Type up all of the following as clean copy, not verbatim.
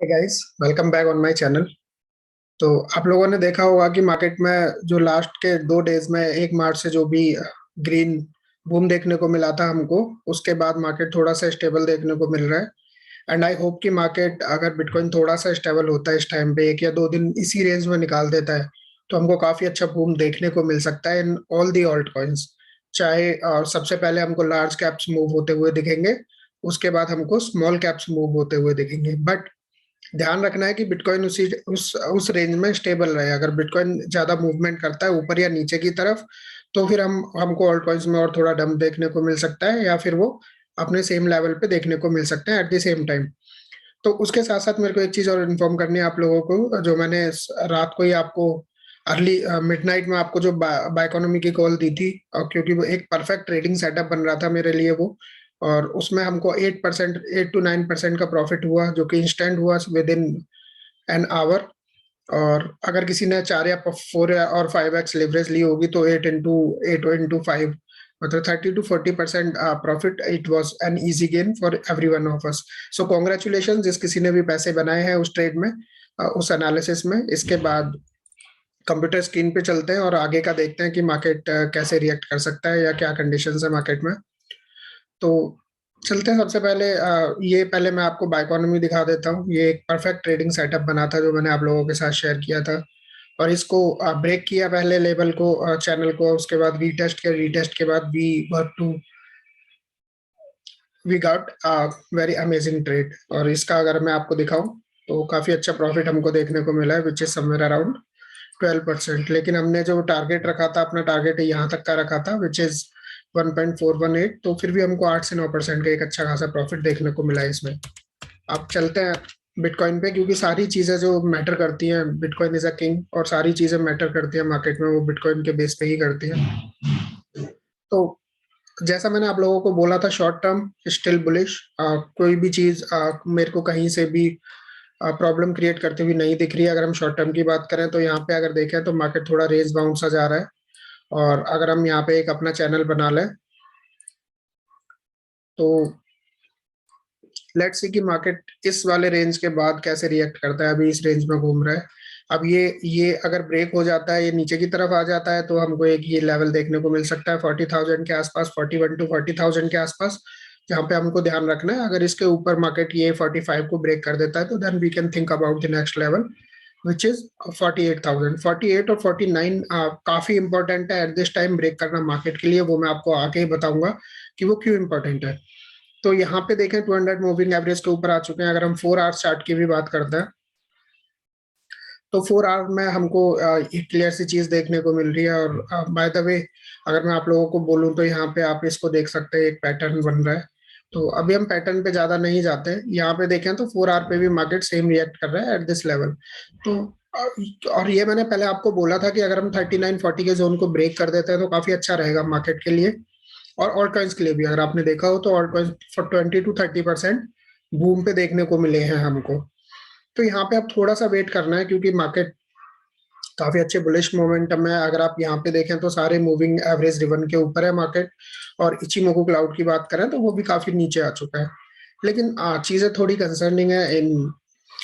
Guys, welcome back on my channel. तो आप लोगों ने देखा होगा कि मार्केट में जो लास्ट के 2 डेज में 1 मार्च से जो भी ग्रीन बूम देखने को मिला था हमको, उसके बाद मार्केट थोड़ा सा स्टेबल देखने को मिल रहा है। एंड आई होप कि मार्केट अगर बिटकॉइन थोड़ा सा स्टेबल होता है इस टाइम पे 1 या 2 दिन इसी रेंज में निकाल देता है, तो हमको काफी अच्छा बूम देखने को मिल सकता है in all the alt coins. चाहे सबसे पहले हमको लार्ज कैप्स मूव होते हुए दिखेंगे, उसके बाद हमको स्मॉल कैप्स मूव होते हुए दिखेंगे। बट ध्यान रखना है कि बिटकॉइन उस रेंज में स्टेबल रहे। अगर बिटकॉइन ज्यादा मूवमेंट करता है ऊपर या नीचे की तरफ, तो फिर हमको ऑल्ट कॉइन्स में और थोड़ा डंप देखने को मिल सकता है, या फिर वो अपने सेम लेवल पे देखने को मिल सकते हैं एट द सेम टाइम। तो उसके साथ साथ मेरे को एक चीज और इन्फॉर्म करनी है आप लोगों को, जो मैंने रात को ही आपको अर्ली मिडनाइट में आपको जो बाइकोनॉमी की कॉल दी थी, क्योंकि वो एक परफेक्ट ट्रेडिंग सेटअप बन रहा था मेरे लिए वो। और उसमें हमको 8%, 8 to 9% का प्रॉफिट हुआ, जो कि इंस्टेंट हुआ विद इन एन आवर। और अगर किसी ने 4 या 4 और 5x लिवरेज ली होगी, तो 8 into 8 into 5, मतलब 30 to 40% profit. It was an easy gain for every one of us. So congratulation जिस किसी ने भी पैसे बनाए हैं उस ट्रेड में, उस एनालिसिस में। इसके बाद कंप्यूटर स्क्रीन पे चलते हैं और आगे का देखते हैं कि मार्केट कैसे रिएक्ट कर सकता है या क्या कंडीशंस है मार्केट में। तो चलते हैं। सबसे पहले ये पहले मैं आपको बाइकोनॉमी दिखा देता हूँ। ये एक परफेक्ट ट्रेडिंग सेटअप बना था जो मैंने आप लोगों के साथ शेयर किया था, और इसको ब्रेक किया पहले लेवल को, चैनल को। उसके बाद रीटेस्ट किया, रीटेस्ट के बाद we got very amazing trade. और इसका अगर मैं आपको दिखाऊं, तो काफी अच्छा प्रॉफिट हमको देखने को मिला है, विच इज समवेयर अराउंड 12%। लेकिन हमने जो टारगेट रखा था, अपना टारगेट यहाँ तक का रखा था, विच इज 1.418। तो फिर भी हमको 8 से 9% का एक अच्छा खासा प्रॉफिट देखने को मिला है इसमें। अब चलते हैं बिटकॉइन पे, क्योंकि सारी चीजें जो मैटर करती हैं, बिटकॉइन इज अ किंग, और सारी चीजें मैटर करती हैं मार्केट में, वो बिटकॉइन के बेस पे ही करती हैं। तो जैसा मैंने आप लोगों को बोला था, शॉर्ट टर्म स्टिल बुलिश। कोई भी चीज मेरे को कहीं से भी प्रॉब्लम क्रिएट करती हुई नहीं दिख रही है। अगर हम शॉर्ट टर्म की बात करें, तो यहाँ पे अगर देखें तो मार्केट थोड़ा रेंज बाउंड सा जा रहा है। और अगर हम यहाँ पे एक अपना चैनल बना लें, तो लेट्स सी कि मार्केट इस वाले रेंज के बाद कैसे रिएक्ट करता है। अभी इस रेंज में घूम रहा है। अब ये अगर ब्रेक हो जाता है, ये नीचे की तरफ आ जाता है, तो हमको एक ये लेवल देखने को मिल सकता है 40,000 के आसपास, 41 to 40,000 के आसपास, जहाँ पे हमको ध्यान रखना है। अगर इसके ऊपर मार्केट ये 45 को ब्रेक कर देता है, तो then we can think about the next level, which is 48,000। 48 और 49 काफी इंपॉर्टेंट है एट दिस टाइम ब्रेक करना मार्केट के लिए। वो मैं आपको आगे ही बताऊंगा कि वो क्यों इंपॉर्टेंट है। तो यहाँ पे देखें, 200 मूविंग एवरेज के ऊपर आ चुके हैं। अगर हम 4 आवर चार्ट की भी बात करते हैं, तो 4 आवर में हमको एक क्लियर सी चीज देखने को मिल रही है। और बाय द वे, अगर मैं आप लोगों को बोलूं, तो यहाँ पे आप इसको देख सकते हैं, एक पैटर्न बन रहा है। तो अभी हम पैटर्न पे ज्यादा नहीं जाते हैं। यहाँ पे देखें तो 4 आवर पे भी मार्केट सेम रिएक्ट कर रहा है एट दिस लेवल। तो और ये मैंने पहले आपको बोला था कि अगर हम 39-40 के जोन को ब्रेक कर देते हैं, तो काफी अच्छा रहेगा मार्केट के लिए। और ऑल्ट कॉइन्स के लिए भी अगर आपने देखा हो, तो alt coins for 20 to 30% boom पे देखने को मिले हैं हमको। तो यहाँ पे अब थोड़ा सा वेट करना है, क्योंकि मार्केट काफी अच्छे बुलिश मोमेंटम है। अगर आप यहाँ पे देखें, तो सारे मूविंग एवरेज रिबन के ऊपर है मार्केट। और इचिमोकू क्लाउड की बात करें, तो वो भी काफी नीचे आ चुका है। लेकिन चीजें थोड़ी कंसर्निंग है इन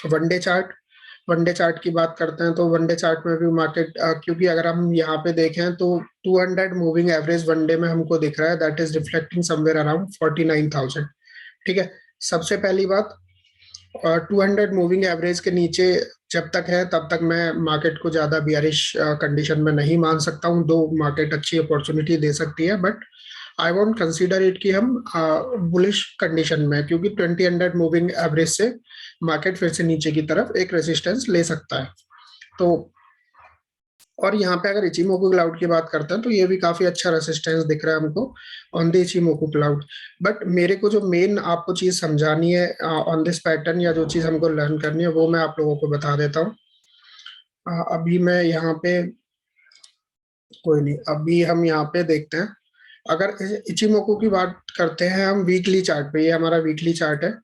वनडे चार्ट। वनडे चार्ट की बात करते हैं, तो वनडे चार्ट में भी मार्केट, क्योंकि अगर हम यहाँ पे देखें, तो 200 मूविंग एवरेज वनडे में हमको दिख रहा है, that is reflecting somewhere around 49,000। ठीक है। सबसे पहली बात, 200 मूविंग एवरेज के नीचे जब तक है, तब तक मैं मार्केट को ज्यादा बियरिश कंडीशन में नहीं मान सकता हूँ। दो मार्केट अच्छी अपॉर्चुनिटी दे सकती है, but I won't consider it कि हम बुलिश कंडीशन में हैं, क्योंकि 20 मूविंग एवरेज से मार्केट फिर से नीचे की तरफ एक रेजिस्टेंस ले सकता है। तो और यहाँ पे अगर इचिमोकू क्लाउड की बात करते हैं, तो ये भी काफी अच्छा रेसिस्टेंस दिख रहा है हमको on the Ichimoku cloud. But मेरे को जो मेन आपको चीज समझानी है ऑन दिस पैटर्न, या जो चीज हमको लर्न करनी है, वो मैं आप लोगों को बता देता हूँ। अभी मैं यहाँ पे, कोई नहीं, अभी हम यहाँ पे देखते हैं। अगर इचिमोकू की बात करते हैं हम वीकली चार्ट पे, ये हमारा वीकली चार्ट है।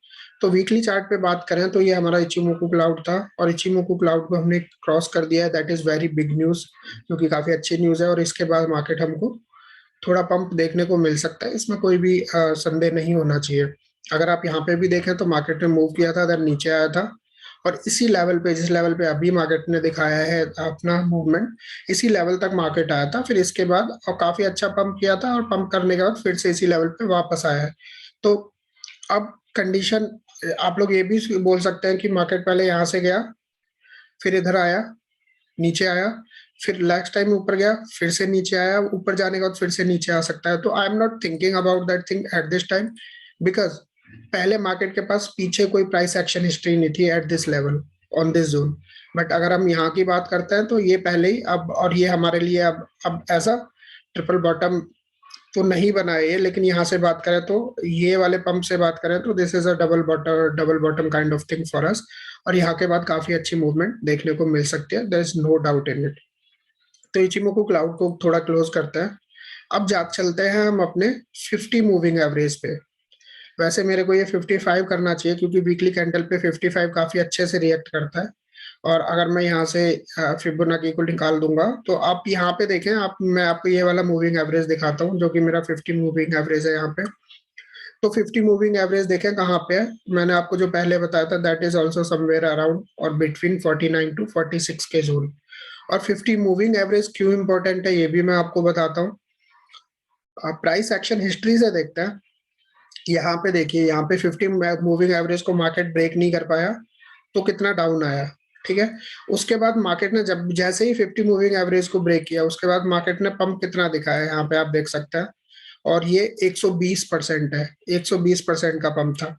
तो वीकली चार्ट पे बात करें, तो ये हमारा इचिमोकू क्लाउड था, और इचिमोकू क्लाउड को हमने क्रॉस कर दिया है। That is very big news, जो कि काफी अच्छी न्यूज है। और इसके बाद मार्केट हमको थोड़ा पंप देखने को मिल सकता है, इसमें कोई भी संदेह नहीं होना चाहिए। अगर आप यहाँ पे भी देखें, तो मार्केट ने मूव किया था, देन नीचे आया था, और इसी लेवल पे, जिस लेवल पे अभी मार्केट ने दिखाया है अपना मूवमेंट, इसी लेवल तक मार्केट आया था। फिर इसके बाद और काफी अच्छा पंप किया था, और पंप करने के बाद फिर से इसी लेवल पे वापस आया है। तो अब कंडीशन, आप लोग ये भी बोल सकते हैं कि मार्केट पहले यहाँ से गया, फिर इधर आया, नीचे आया, फिर नेक्स्ट टाइम ऊपर गया, फिर से नीचे आया, ऊपर जाने के बाद फिर से नीचे आ सकता है। तो I am not thinking about that thing at this time, because पहले मार्केट के पास पीछे कोई प्राइस एक्शन हिस्ट्री नहीं थी at this level, on this zone. But अगर हम यहाँ की बात करते हैं तो ये पहले ही अब, और ये हमारे लिए अब ऐसा ट्रिपल बॉटम तो नहीं बना है ये, लेकिन यहाँ से बात करें तो, ये वाले पंप से बात करें तो this is a double bottom kind of thing for us. और यहाँ के बाद काफी अच्छी मूवमेंट देखने को मिल सकती है, there is no doubt in it. तो इचिमोकू क्लाउड को थोड़ा क्लोज करते हैं। अब जा चलते हैं हम अपने 50 मूविंग एवरेज पे। वैसे मेरे को ये 55 करना चाहिए, क्योंकि वीकली कैंडल पे 55 काफी अच्छे से रिएक्ट करता है। और अगर मैं यहाँ से फिबोनाची को निकाल दूंगा, तो आप यहाँ पे देखें, आप, मैं आपको ये वाला मूविंग एवरेज दिखाता हूँ जो कि मेरा 50 मूविंग एवरेज है यहाँ पे। तो 50 मूविंग एवरेज देखें कहाँ पे है। मैंने आपको जो पहले बताया था, that is also somewhere around और बिटवीन 49 टू 46 के जोन। और 50 मूविंग एवरेज क्यों इंपॉर्टेंट है ये भी मैं आपको बताता हूँ। प्राइस एक्शन हिस्ट्री से देखते हैं। यहाँ पे देखिए, यहाँ पे 50 मूविंग एवरेज को मार्केट ब्रेक नहीं कर पाया, तो कितना डाउन आया, ठीक है। उसके बाद मार्केट ने जब जैसे ही 50 मूविंग एवरेज को ब्रेक किया, उसके बाद मार्केट ने पंप कितना दिखाया, यहाँ पे आप देख सकते हैं। और ये 120% है, 120% का पंप था,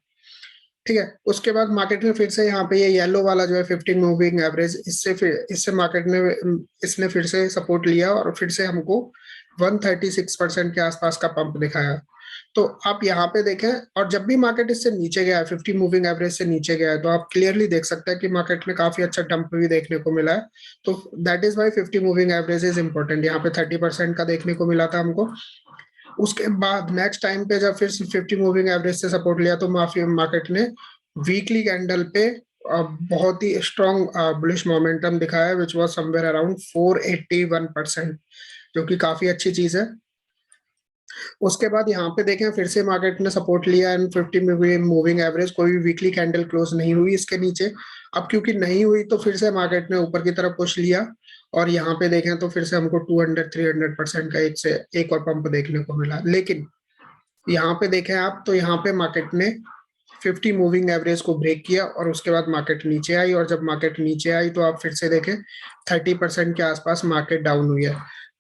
ठीक है। उसके बाद मार्केट ने फिर से यहाँ पे ये येलो वाला जो है 50 मूविंग एवरेज, इससे मार्केट ने, इसने फिर से सपोर्ट लिया और फिर से हमको 136% के आसपास का पंप दिखाया। तो आप यहाँ पे देखें, और जब भी मार्केट इससे नीचे गया है, 50 मूविंग एवरेज से नीचे गया है, तो आप क्लियरली देख सकते हैं कि मार्केट में काफी अच्छा डंप भी देखने को मिला है। तो that is why 50 moving average is important. यहाँ पे 30% का देखने को मिला था हमको। उसके बाद नेक्स्ट टाइम पे जब फिर 50 मूविंग एवरेज से सपोर्ट लिया, तो माफी मार्केट ने वीकली कैंडल पे बहुत ही स्ट्रॉन्ग बुलिश मोमेंटम दिखाया, विच वाज समवेयर अराउंड 481%, जो कि काफी अच्छी चीज है। उसके बाद यहाँ पे देखें, फिर से मार्केट ने सपोर्ट लिया एंड 50 मूविंग एवरेज, कोई भी वीकली कैंडल क्लोज नहीं हुई इसके नीचे। अब क्योंकि नहीं हुई, तो फिर से मार्केट ने ऊपर की तरफ पुश लिया, और यहाँ पे देखें तो फिर से हमको 200-300% का एक और पंप देखने को मिला। लेकिन यहाँ पे देखें आप, तो यहाँ पे मार्केट ने 50 मूविंग एवरेज को ब्रेक किया, और उसके बाद मार्केट नीचे आई, और जब मार्केट नीचे आई तो आप फिर से देखें 30% के आसपास मार्केट डाउन हुई है।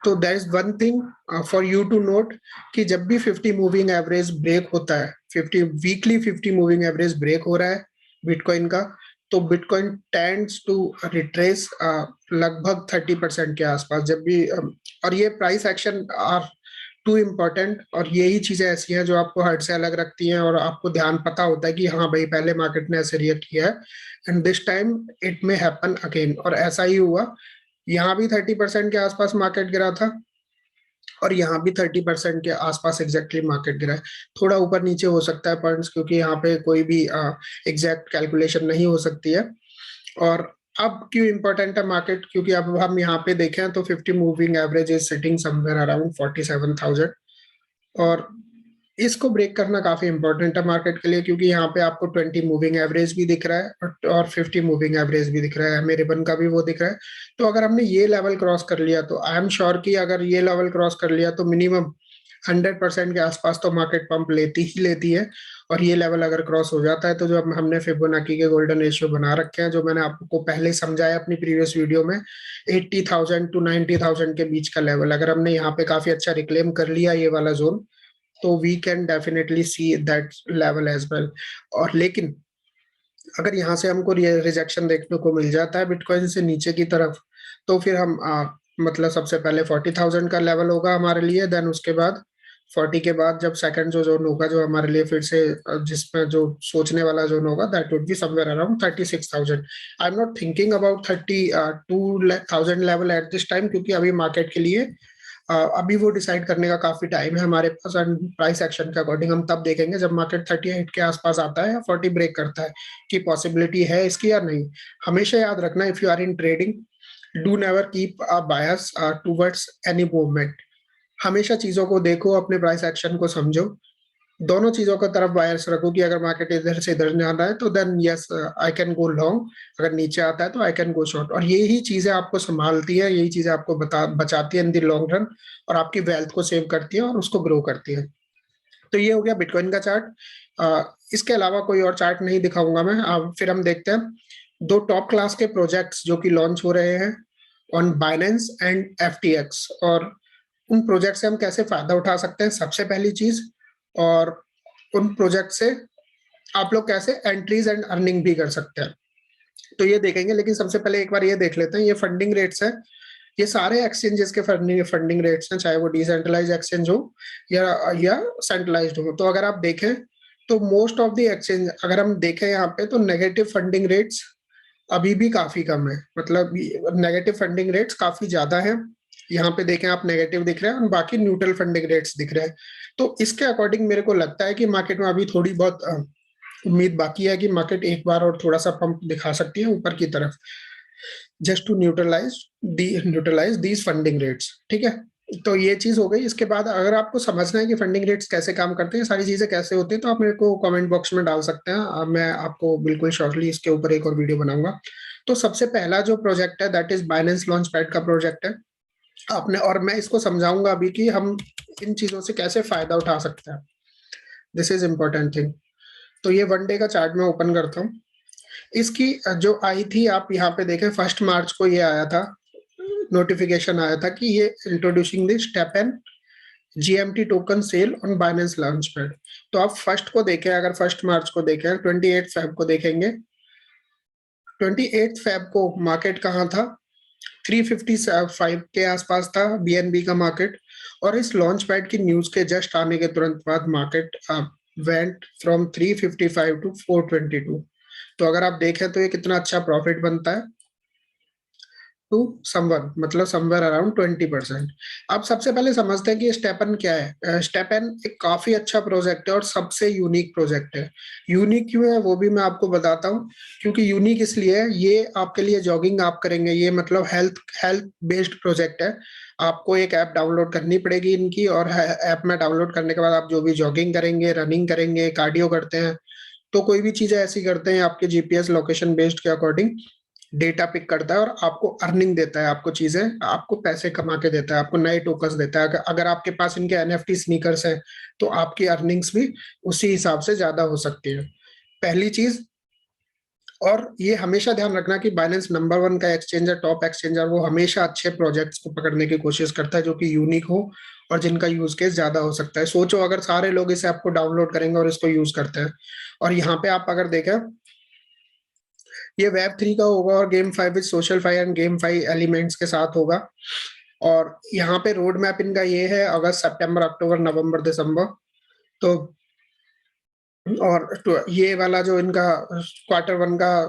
तो that is one thing for you to note, कि जब भी 50 मूविंग एवरेज ब्रेक होता है, 50 मूविंग एवरेज ब्रेक हो रहा है बिटकॉइन का, तो बिटकॉइन टेंड्स टू रिट्रेस लगभग 30% के आसपास। जब भी और ये price action are too important, और यही चीजें ऐसी हैं जो आपको हट से अलग रखती हैं, और आपको ध्यान पता होता है कि हाँ भाई, पहले मार्केट ने ऐसे रिएक्ट किया है and this time it may happen again. और ऐसा ही हुआ, यहाँ भी 30% के आसपास मार्केट गिरा था, और यहाँ भी 30% के आसपास एग्जैक्टली मार्केट गिरा है। थोड़ा ऊपर नीचे हो सकता है पॉइंट्स, क्योंकि यहाँ पे कोई भी एग्जैक्ट कैलकुलेशन नहीं हो सकती है। और अब क्यों इंपॉर्टेंट है मार्केट, क्योंकि अब हम यहाँ पे देखें तो 50 moving average is sitting somewhere around 47,000, और इसको ब्रेक करना काफी इंपॉर्टेंट है मार्केट के लिए, क्योंकि यहाँ पे आपको 20 मूविंग एवरेज भी दिख रहा है, और 50 मूविंग एवरेज भी दिख रहा है, मेरे बन का भी वो दिख रहा है। तो अगर हमने ये लेवल क्रॉस कर लिया, तो आई एम श्योर कि अगर ये लेवल क्रॉस कर लिया, तो मिनिमम 100% के आसपास तो मार्केट पंप लेती ही लेती है। और ये लेवल अगर क्रॉस हो जाता है, तो जो हमने फिबोनाची के गोल्डन रेशियो बना रखे हैं, जो मैंने आपको पहले समझाया अपनी प्रीवियस वीडियो में, 80,000 टू 90,000 के बीच का लेवल, अगर हमने यहाँ पे काफी अच्छा रिक्लेम कर लिया ये वाला जोन, तो we can definitely see that level as well. और लेकिन अगर यहाँ से हमको रिजेक्शन देखने को मिल जाता है बिटकॉइन से नीचे की तरफ, तो फिर हम मतलब सबसे पहले 40,000 का लेवल होगा हमारे लिए, देन उसके बाद 40 के बाद जब सेकंड जो जोन होगा जो हमारे लिए फिर से जिसमें जो सोचने वाला जोन होगा, that would be somewhere around 36,000। I am not thinking about 32,000 level eight this time, क्योंकि अभी मार्केट के लिए अभी वो डिसाइड करने का काफी टाइम है हमारे पास, एंड प्राइस एक्शन के अकॉर्डिंग हम तब देखेंगे जब मार्केट 38 के आसपास आता है या 40 ब्रेक करता है, कि पॉसिबिलिटी है इसकी या नहीं। हमेशा याद रखना, if you are in trading, do never keep a bias towards any movement. हमेशा चीजों को देखो, अपने प्राइस एक्शन को समझो, दोनों चीजों का तरफ बायस रखो कि अगर मार्केट इधर से इधर जाना है तो then yes I can go long, अगर नीचे आता है तो आई कैन गो शॉर्ट। और यही चीजें आपको संभालती है, यही चीजें आपको बचाती है इन द लॉन्ग रन, और आपकी वेल्थ को सेव करती है और उसको ग्रो करती है। तो ये हो गया बिटकॉइन का चार्ट। इसके अलावा कोई और चार्ट नहीं दिखाऊंगा मैं। अब फिर हम देखते हैं दो टॉप क्लास के प्रोजेक्ट्स जो कि लॉन्च हो रहे हैं ऑन बाइनेंस एंड एफटीएक्स, और उन प्रोजेक्ट से हम कैसे फायदा उठा सकते हैं सबसे पहली चीज, और उन प्रोजेक्ट से आप लोग कैसे एंट्रीज एंड अर्निंग भी कर सकते हैं, तो ये देखेंगे। लेकिन सबसे पहले एक बार ये देख लेते हैं, ये फंडिंग रेट्स है। ये सारे एक्सचेंजेस के फंडिंग फंडिंग रेट्स हैं, चाहे वो डिसेंट्रलाइज एक्सचेंज हो या सेंट्रलाइज्ड हो। तो अगर आप देखें तो मोस्ट ऑफ द एक्सचेंज, अगर हम देखें यहाँ पे, तो नेगेटिव फंडिंग रेट्स अभी भी काफी कम है, मतलब नेगेटिव फंडिंग रेट्स काफी ज्यादा है। यहाँ पे देखें आप, नेगेटिव दिख रहे हैं और बाकी न्यूट्रल फंडिंग रेट्स दिख रहे हैं। तो इसके अकॉर्डिंग मेरे को लगता है कि मार्केट में अभी थोड़ी बहुत उम्मीद बाकी है कि मार्केट एक बार और थोड़ा सा पंप दिखा सकती है ऊपर की तरफ, just to neutralise these funding rates. ठीक है, तो ये चीज हो गई। इसके बाद अगर आपको समझना है कि फंडिंग रेट्स कैसे काम करते हैं, सारी चीजें कैसे होती हैं, तो आप मेरे को कमेंट बॉक्स में डाल सकते हैं। मैं आपको बिल्कुल शॉर्टली इसके ऊपर एक और वीडियो बनाऊंगा। तो सबसे पहला जो प्रोजेक्ट है that is Binance launch pad का प्रोजेक्ट है आपने, और मैं इसको समझाऊंगा अभी कि हम इन चीजों से कैसे फायदा उठा सकते हैं। This is important thing. तो ये वन डे का चार्ट मैं ओपन करता हूँ। इसकी जो आई थी, आप यहाँ पे देखें 1 मार्च को ये आया था, नोटिफिकेशन आया था कि ये introducing the STEPN GMT token sale on Binance launchpad. तो आप फर्स्ट को देखें, अगर 1 मार्च को देखें, 28 फेब को देखेंगे, 28 फेब को मार्केट कहाँ था, 355 के आसपास था बीएनबी का मार्केट। और इस लॉन्च पैड की न्यूज के जस्ट आने के तुरंत बाद मार्केट वेंट फ्रॉम 355 टू 422। तो अगर आप देखें तो ये कितना अच्छा प्रॉफिट बनता है टू समवन, मतलब समवेयर अराउंड 20%। अब सबसे पहले समझते हैं कि स्टेपन क्या है। स्टेपन एक काफी अच्छा प्रोजेक्ट है और सबसे यूनिक प्रोजेक्ट है। यूनिक क्यों है वो भी मैं आपको बताता हूँ। क्योंकि यूनिक इसलिए है, ये आपके लिए जॉगिंग आप करेंगे, ये मतलब हेल्थ हेल्थ बेस्ड प्रोजेक्ट है। आपको एक ऐप डाउनलोड करनी पड़ेगी इनकी, और ऐप में डाउनलोड करने के बाद आप जो भी जॉगिंग करेंगे, रनिंग करेंगे, कार्डियो करते हैं, तो कोई भी चीजें ऐसी करते हैं आपके जीपीएस लोकेशन बेस्ड के अकॉर्डिंग डेटा पिक करता है और आपको अर्निंग देता है, आपको चीजें, आपको पैसे कमा के देता है, आपको नए टोकन्स देता है। अगर आपके पास इनके एनएफटी स्नीकर्स हैं तो आपकी अर्निंग्स भी उसी हिसाब से ज्यादा हो सकती है, पहली चीज। और ये हमेशा ध्यान रखना कि बाइनेंस नंबर 1 का एक्सचेंजर, टॉप एक्सचेंजर, वो हमेशा अच्छे प्रोजेक्ट्स को पकड़ने की कोशिश करता है जो कि यूनिक हो और जिनका यूज केस ज्यादा हो सकता है। सोचो अगर सारे लोग इस ऐप को डाउनलोड करेंगे और इसको यूज करते हैं, और यहाँ पे आप अगर देखें, ये वेब 3 का होगा और game 5 with SocialFi and game 5 elements के साथ होगा। और यहाँ पे रोड मैप इनका ये है, अगस्त सितंबर अक्टूबर नवंबर दिसंबर। तो और ये वाला जो इनका Q1 का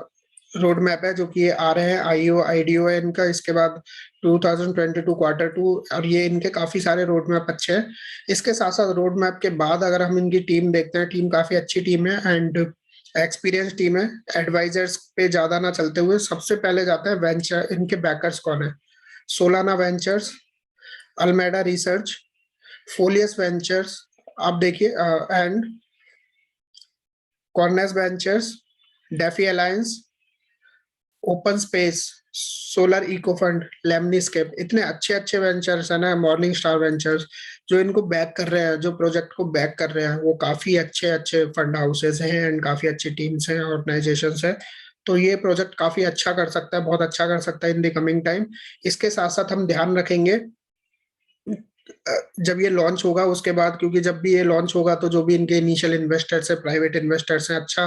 रोड मैप है, जो कि ये आ रहे हैं, आईओ आईडीओ है इनका। इसके बाद 2022 Q2, और ये इनके काफी सारे रोड मैप अच्छे हैं। इसके साथ साथ रोड मैप के बाद अगर हम इनकी टीम देखते हैं, टीम काफी अच्छी टीम है एंड एक्सपीरियंस टीम है। एडवाइजर्स पे ज्यादा ना चलते हुए सबसे पहले जाता है वेंचर, इनके बैकर्स कौन है, Solana Ventures, Alameda Research, Folius Ventures, आप देखिए, and Cornes Ventures, DeFi Alliance, Open Space, Solar Eco Fund, Lemniscap. इतने अच्छे अच्छे वेंचर्स है ना, मॉर्निंग स्टार वेंचर्स, जो इनको बैक कर रहे हैं, जो प्रोजेक्ट को बैक कर रहे हैं, वो काफी अच्छे अच्छे फंड हाउसेस हैं एंड काफी अच्छी टीम्स हैं, ऑर्गेनाइजेशंस हैं। तो ये प्रोजेक्ट काफी अच्छा कर सकता है, बहुत अच्छा कर सकता है इन द कमिंग टाइम। इसके साथ साथ हम ध्यान रखेंगे जब ये लॉन्च होगा उसके बाद, क्योंकि जब भी ये लॉन्च होगा तो जो भी इनके इनिशियल इन्वेस्टर्स है, प्राइवेट इन्वेस्टर्स हैं, अच्छा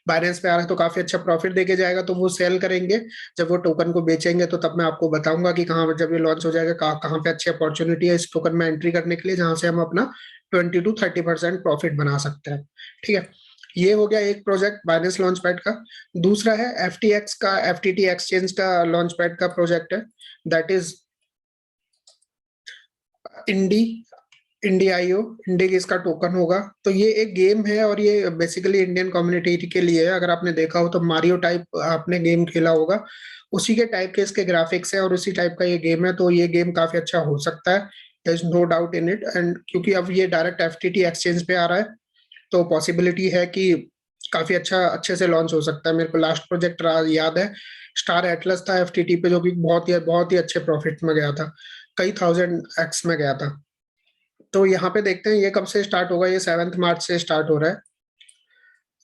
बाइनेंस पे आ रहा है तो काफी अच्छा प्रॉफिट देके जाएगा, तो वो सेल करेंगे। जब वो टोकन को बेचेंगे तो तब मैं आपको बताऊंगा कि कहाँ, जब ये लॉन्च हो जाएगा, कहाँ पे अच्छी अपॉर्चुनिटी है इस टोकन में एंट्री करने के लिए, जहां से हम अपना 20 to 30% प्रॉफिट बना सकते हैं। ठीक है, ये हो गया एक प्रोजेक्ट बाइनेंस लॉन्च पैड का। दूसरा है एफटीएक्स का, एफटीटी एक्सचेंज का लॉन्च पैड का प्रोजेक्ट है, दैट इज इंडी, इंडियाईओ। इंडी इसका टोकन होगा। तो ये एक गेम है और ये बेसिकली इंडियन कम्युनिटी के लिए है। अगर आपने देखा हो तो मारियो टाइप आपने गेम खेला होगा, उसी के टाइप के इसके ग्राफिक्स है और उसी टाइप का ये गेम है। तो ये गेम काफी अच्छा हो सकता है, there is no doubt in it. And क्योंकि अब ये डायरेक्ट एफटीटी एक्सचेंज पे आ रहा है तो पॉसिबिलिटी है कि काफी अच्छे से लॉन्च हो सकता है। मेरे को लास्ट प्रोजेक्ट याद है, स्टार एटलस था एफटीटी पे, जो कि बहुत ही अच्छे प्रॉफिट में गया था, कई थाउजेंड एक्स में गया था। तो यहाँ पे देखते हैं ये कब से स्टार्ट होगा। ये 7 मार्च से स्टार्ट हो रहा है।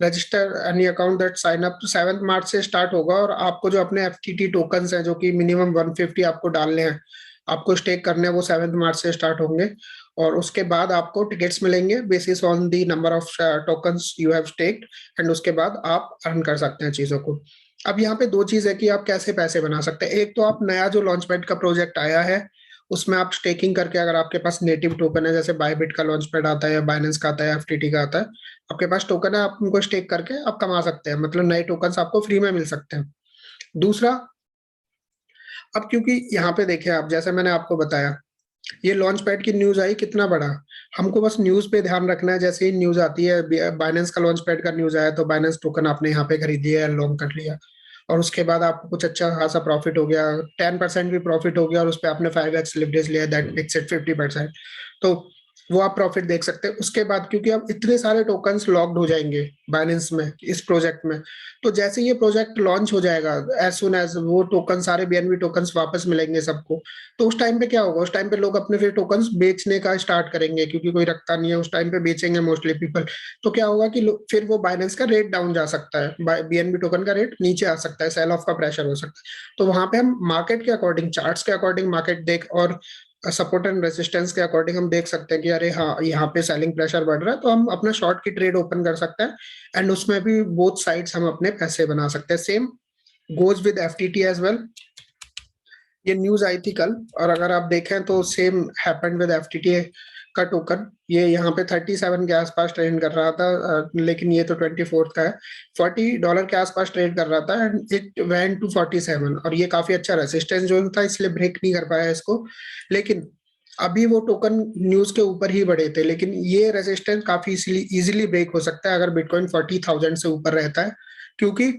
Register any account that sign up, तो 7 मार्च से स्टार्ट होगा। और आपको जो अपने एफटीटी टोकन्स हैं, जो कि मिनिमम 150 आपको डालने हैं, आपको स्टेक करने हैं, वो 7 मार्च से स्टार्ट होंगे। और उसके बाद आपको टिकट्स मिलेंगे basis on the number of tokens you have stacked, and उसके बाद आप अर्न कर सकते हैं चीजों को। अब यहाँ पे दो चीज है कि आप कैसे पैसे बना सकते हैं। एक तो आप नया जो लॉन्च पैड का प्रोजेक्ट आया है, उसमें आप स्टेकिंग करके, अगर आपके पास नेटिव टोकन है, जैसे बायबिट का लॉन्च पैड आता है या बाइनेंस का आता है, एफटीटी का आता है, आपके पास टोकन है, आप उनको स्टेक करके आप कमा सकते हैं, मतलब नए टोकन आपको फ्री में मिल सकते हैं। दूसरा, अब क्योंकि यहाँ पे देखे आप, जैसे मैंने आपको बताया, ये लॉन्च पैड की न्यूज आई, कितना बड़ा, हमको बस न्यूज पे ध्यान रखना है। जैसे ही न्यूज आती है, बाइनेंस का लॉन्च पैड का न्यूज आया, तो बाइनेंस टोकन आपने यहाँ पे खरीद लिया, लॉन्ग कर लिया, और उसके बाद आपको कुछ अच्छा खासा प्रॉफिट हो गया, 10% भी प्रॉफिट हो गया, और उस पर आपने 5x लिवरेज लिया, दैट मेक्स इट 50%। तो वो आप प्रॉफिट देख सकते हैं। उसके बाद क्योंकि अब इतने सारे टोकन्स लॉक्ड हो जाएंगे बाइनेंस में इस प्रोजेक्ट में, तो जैसे ये प्रोजेक्ट लॉन्च हो जाएगा, एज सुन एज वो टोकन, सारे बीएनबी टोकन्स वापस मिलेंगे सबको, तो उस टाइम पे क्या होगा, उस टाइम पे लोग अपने फिर टोकन्स बेचने का स्टार्ट करेंगे, क्योंकि कोई रखता नहीं है, उस टाइम पे बेचेंगे मोस्टली पीपल। तो क्या होगा कि फिर वो बाइनेंस का रेट डाउन जा सकता है, बीएनबी टोकन का रेट नीचे आ सकता है, सेल ऑफ का प्रेशर हो सकता है। तो वहां पे हम मार्केट के अकॉर्डिंग, चार्ट्स के अकॉर्डिंग मार्केट देख, और सपोर्ट एंड रेजिस्टेंस के अकॉर्डिंग हम देख सकते हैं कि अरे हाँ, यहाँ पे सेलिंग प्रेशर बढ़ रहा है, तो हम अपना शॉर्ट की ट्रेड ओपन कर सकते हैं, एंड उसमें भी बोथ साइड्स हम अपने पैसे बना सकते हैं। Same goes with FTT as well. ये न्यूज आई थी कल, और अगर आप देखें तो सेम हैपेंड विद एफटीटी का टोकन। ये यहाँ पे 37 के आसपास ट्रेड कर रहा था, लेकिन ये तो 24 का है, $40 के आसपास ट्रेड कर रहा था, एंड इट वेंट टू 47, और ये काफी अच्छा रेसिस्टेंस जो था, इसलिए ब्रेक नहीं कर पाया इसको। लेकिन अभी वो टोकन न्यूज के ऊपर ही बढ़े थे, लेकिन ये रेजिस्टेंस काफी इजीली ब्रेक हो सकता है अगर बिटकॉइन 40,000 से ऊपर रहता है, क्योंकि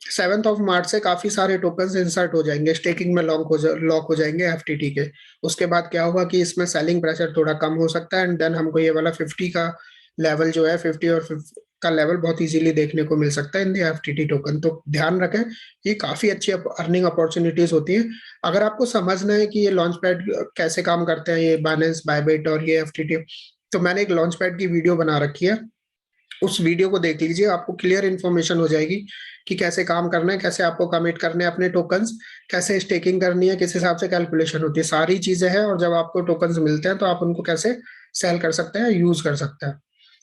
7 मार्च से काफी सारे टोकन इंसर्ट हो जाएंगे, स्टेकिंग में लॉक हो जाएंगे एफटीटी के। उसके बाद क्या होगा कि इसमें सेलिंग प्रेशर थोड़ा कम हो सकता है, एंड देन हमको ये वाला 50 का लेवल जो है, 50 और 50 का लेवल बहुत इजीली देखने को मिल सकता है इन द एफटीटी टोकन। तो ध्यान रखें, ये काफी अच्छी अर्निंग अपॉर्चुनिटीज होती है। अगर आपको समझना है कि ये लॉन्च पैड कैसे काम करते हैं, ये बाइनेंस, बायबिट और ये एफटीटी, तो मैंने एक लॉन्च पैड की वीडियो बना रखी है, उस वीडियो को देख लीजिए, आपको क्लियर इन्फॉर्मेशन हो जाएगी कि कैसे काम करना है, कैसे आपको कमिट करने हैं अपने टोकन्स, कैसे स्टेकिंग करनी है, किस हिसाब से कैलकुलेशन होती है, सारी चीजें हैं। और जब आपको टोकन्स मिलते हैं तो आप उनको कैसे सेल कर सकते हैं, यूज कर सकते हैं।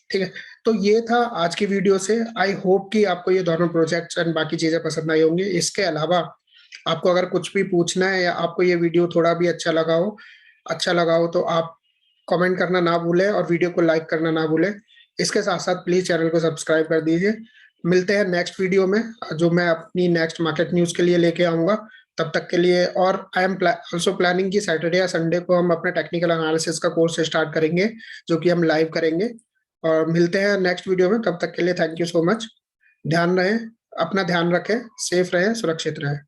ठीक है, तो ये था आज की वीडियो से। आई होप कि आपको ये दोनों प्रोजेक्ट्स एंड बाकी चीजें पसंद आई होंगी। इसके अलावा आपको अगर कुछ भी पूछना है, या आपको ये वीडियो थोड़ा भी अच्छा लगा हो, तो आप कमेंट करना ना भूलें, और वीडियो को लाइक करना ना भूलें। इसके साथ साथ प्लीज चैनल को सब्सक्राइब कर दीजिए। मिलते हैं नेक्स्ट वीडियो में, जो मैं अपनी नेक्स्ट मार्केट न्यूज के लिए लेके आऊंगा। तब तक के लिए, और आई एम ऑल्सो प्लानिंग कि सैटरडे या संडे को हम अपना टेक्निकल एनालिसिस का कोर्स स्टार्ट करेंगे, जो कि हम लाइव करेंगे। और मिलते हैं नेक्स्ट वीडियो में, तब तक के लिए थैंक यू सो मच। ध्यान रखें, अपना ध्यान रखें, सेफ रहें, सुरक्षित रहें।